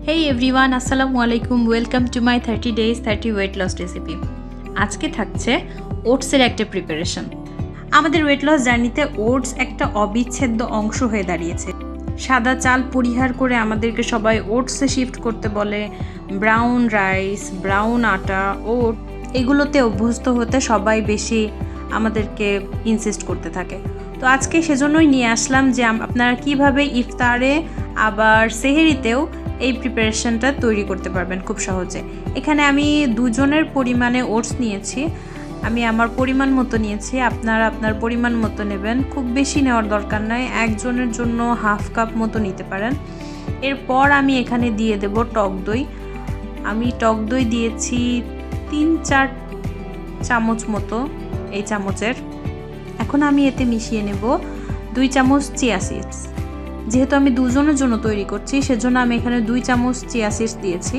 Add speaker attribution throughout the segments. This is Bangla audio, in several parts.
Speaker 1: Hey everyone, আসসালামু আলাইকুম, welcome to my 30 days 30 weight loss recipe. আজকে থাকছে ওটসের একটা প্রিপারেশন। আমাদের ওয়েট লস জার্নিতে ওটস একটা অবিচ্ছেদ্য অংশ হয়ে দাঁড়িয়েছে। সাদা চাল পরিহার করে আমাদেরকে সবাই ওটসে শিফট করতে বলে। ব্রাউন রাইস, ব্রাউন আটা, ওট এগুলোতে অভ্যস্ত হতে সবাই বেশি আমাদেরকে ইনসিস্ট করতে থাকে। তো আজকে সেজন্যই নিয়ে আসলাম যে আপনারা কিভাবে ইফতারে আবার সেহেরিতেও এই প্রিপারেশনটা তৈরি করতে পারবেন খুব সহজে। এখানে আমি দুজনের পরিমাণে ওটস নিয়েছি। আমি আমার পরিমাণ মতো নিয়েছি, আপনারা আপনার পরিমাণ মতো নেবেন। খুব বেশি নেওয়ার দরকার নাই, একজনের জন্য হাফ কাপ মতো নিতে পারেন। এরপর আমি এখানে দিয়ে দেব টক দই। আমি টক দই দিয়েছি 3-4 চামচ মতো, এই চামচের। এখন আমি এতে মিশিয়ে নেব 2 চামচ চিয়া সিডস। যেহেতু আমি দুজনের জন্য তৈরি করছি সেজন্য আমি এখানে 2 চামচ চিয়া সিডস দিয়েছি।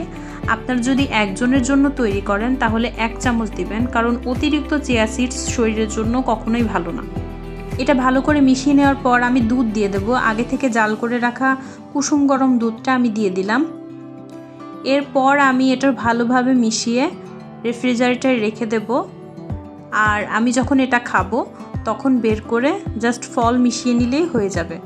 Speaker 1: আপনার যদি একজনের জন্য তৈরি করেন তাহলে 1 চামচ দিবেন, কারণ অতিরিক্ত চিয়া সিডস শরীরের জন্য কখনোই ভালো না। এটা ভালো করে মিশিয়ে নেওয়ার পর আমি দুধ দিয়ে দেব। আগে থেকে জাল করে রাখা কুসুম গরম দুধটা আমি দিয়ে দিলাম। এরপর আমি এটা ভালোভাবে মিশিয়ে রেফ্রিজারেটরে রেখে দেব। আর আমি যখন এটা খাবো তখন বের করে জাস্ট ফল মিশিয়ে নিলেই হয়ে যাবে।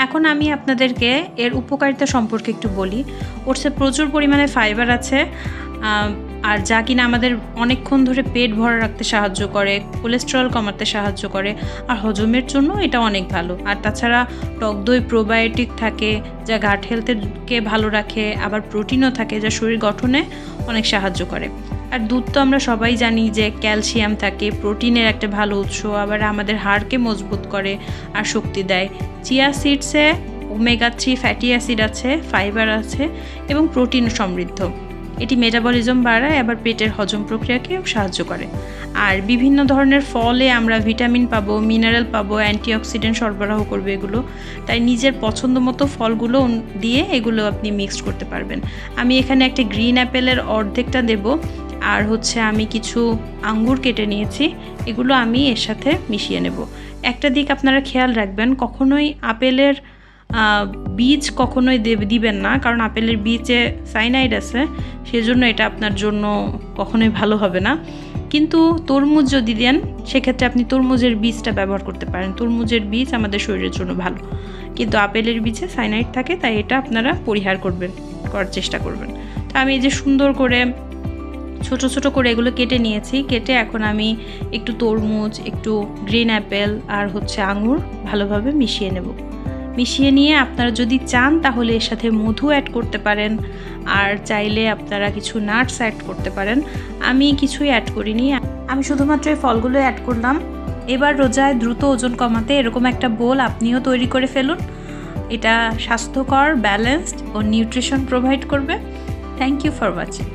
Speaker 1: এখন আমি আপনাদেরকে এর উপকারিতা সম্পর্কে একটু বলি। ওটসে প্রচুর পরিমাণে ফাইবার আছে, আর যা কিনা আমাদের অনেকক্ষণ ধরে পেট ভরা রাখতে সাহায্য করে, কোলেস্টেরল কমাতে সাহায্য করে, আর হজমের জন্য এটা অনেক ভালো। আর তাছাড়া টক দই প্রোবায়োটিক থাকে যা গাট হেলথকে ভালো রাখে, আবার প্রোটিনও থাকে যা শরীর গঠনে অনেক সাহায্য করে। আর দুধ তো আমরা সবাই জানি যে ক্যালসিয়াম থাকে, প্রোটিনের একটা ভালো উৎস, আবার আমাদের হাড়কে মজবুত করে আর শক্তি দেয়। চিয়া সিডসে ওমেগা 3 ফ্যাটি অ্যাসিড আছে, ফাইবার আছে এবং প্রোটিন সমৃদ্ধ। এটি মেটাবলিজম বাড়ায়, আবার পেটের হজম প্রক্রিয়াকেও সাহায্য করে। আর বিভিন্ন ধরনের ফলে আমরা ভিটামিন পাবো, মিনারেল পাবো, অ্যান্টিঅক্সিডেন্ট সরবরাহ করবে এগুলো। তাই নিজের পছন্দ মতো ফলগুলো দিয়ে এগুলো আপনি মিক্সড করতে পারবেন। আমি এখানে একটা গ্রিন অ্যাপেলের অর্ধেকটা দেব, আর আমি কিছু আঙ্গুর কেটে নিয়েছি, এগুলো আমি এর সাথে মিশিয়ে নেব। একটা দিক আপনারা খেয়াল রাখবেন, কখনোই আপেলের বীজ কখনোই দিবেন না, কারণ আপেলের বীজে সাইনাইড আছে, সেজন্য এটা আপনার জন্য কখনোই ভালো হবে না। কিন্তু তরমুজ যদি দেন সেক্ষেত্রে আপনি তরমুজের বীজটা ব্যবহার করতে পারেন। তরমুজের বীজ আমাদের শরীরের জন্য ভালো, কিন্তু আপেলের বীজে সাইনাইড থাকে, তাই এটা আপনারা পরিহার করার চেষ্টা করবেন। তো আমি এই যে সুন্দর করে ছোট ছোট করে এগুলো কেটে নিয়েছি। কেটে এখন আমি একটু তরমুজ, একটু গ্রিন অ্যাপেল আর আঙুর ভালোভাবে মিশিয়ে নেব। মিশিয়ে নিয়ে আপনারা যদি চান তাহলে এর সাথে মধু অ্যাড করতে পারেন, আর চাইলে আপনারা কিছু নাটস অ্যাড করতে পারেন। আমি কিছুই অ্যাড করিনি, আমি শুধুমাত্র এই ফলগুলো অ্যাড করলাম। এবার রোজায় দ্রুত ওজন কমাতে এরকম একটা বোল আপনিও তৈরি করে ফেলুন। এটা স্বাস্থ্যকর, ব্যালেন্সড ও নিউট্রিশন প্রোভাইড করবে। Thank you for watching.